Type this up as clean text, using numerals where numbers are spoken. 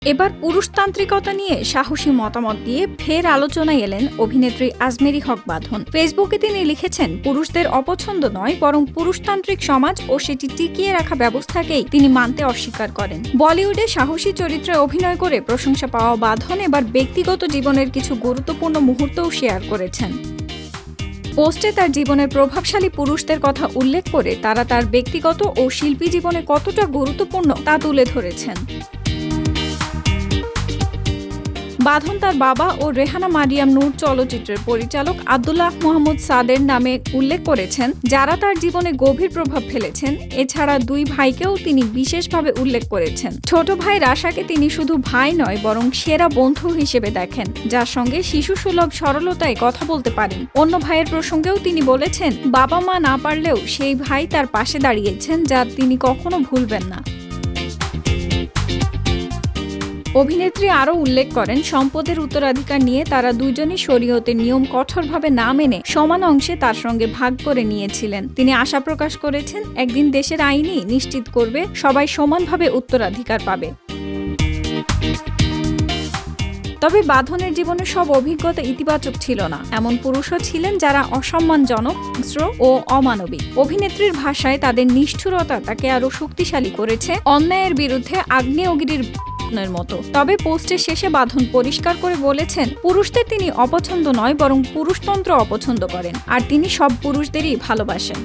এবার পুরুষতান্ত্রিকতা নিয়ে সাহসী মতামত দিয়ে ফের আলোচনায় এলেন অভিনেত্রী আজমেরী হক বাঁধন। ফেসবুকে তিনি লিখেছেন, পুরুষদের অপছন্দ নয় বরং পুরুষতান্ত্রিক সমাজ ও সেটি টিকিয়ে রাখা ব্যবস্থাকেই তিনি মানতে অস্বীকার করেন। বলিউডে সাহসী চরিত্রে অভিনয় করে প্রশংসা পাওয়া বাঁধন এবার ব্যক্তিগত জীবনের কিছু গুরুত্বপূর্ণ মুহূর্তও শেয়ার করেছেন। পোস্টে তার জীবনের প্রভাবশালী পুরুষদের কথা উল্লেখ করে তারা তার ব্যক্তিগত ও শিল্পী জীবনে কতটা গুরুত্বপূর্ণ তা তুলে ধরেছেন। বাঁধন তার বাবা ও রেহানা মারিয়াম নূর চলচ্চিত্রের পরিচালক আব্দুল্লাহ মোহাম্মদ সাদের নামে উল্লেখ করেছেন, যারা তার জীবনে গভীর প্রভাব ফেলেছেন। এছাড়া দুই ভাইকেও তিনি বিশেষভাবে উল্লেখ করেছেন। ছোট ভাই রাশাকে তিনি শুধু ভাই নয় বরং সেরা বন্ধু হিসেবে দেখেন, যার সঙ্গে শিশুসুলভ সরলতায় কথা বলতে পারেন। অন্য ভাইয়ের প্রসঙ্গেও তিনি বলেছেন, বাবা মা না পারলেও সেই ভাই তার পাশে দাঁড়িয়েছেন, যা তিনি কখনো ভুলবেন না। অভিনেত্রী আরও উল্লেখ করেন, সম্পদের উত্তরাধিকার নিয়ে তারা দুজনই শরীয়তের নিয়ম কঠোরভাবে না মেনে সমান অংশে তার সঙ্গে ভাগ করে নিয়েছিলেন। তিনি আশা প্রকাশ করেছেন, একদিন দেশের আইনই নিশ্চিত করবে সবাই সমানভাবে উত্তরাধিকার পাবে। তবে বাঁধনের জীবনে সব অভিজ্ঞতা ইতিবাচক ছিল না। এমন পুরুষও ছিলেন যারা অসম্মানজনক, হিংস্র ও অমানবিক। অভিনেত্রীর ভাষায়, তাদের নিষ্ঠুরতা তাকে আরও শক্তিশালী করেছে, অন্যায়ের বিরুদ্ধে আগ্নেয়গিরির মতো। তবে পোস্টের শেষে বাঁধন পরিষ্কার করে বলেছেন, পুরুষদের তিনি অপছন্দ নয় বরং পুরুষতন্ত্র অপছন্দ করেন, আর তিনি সব পুরুষদেরই ভালোবাসেন।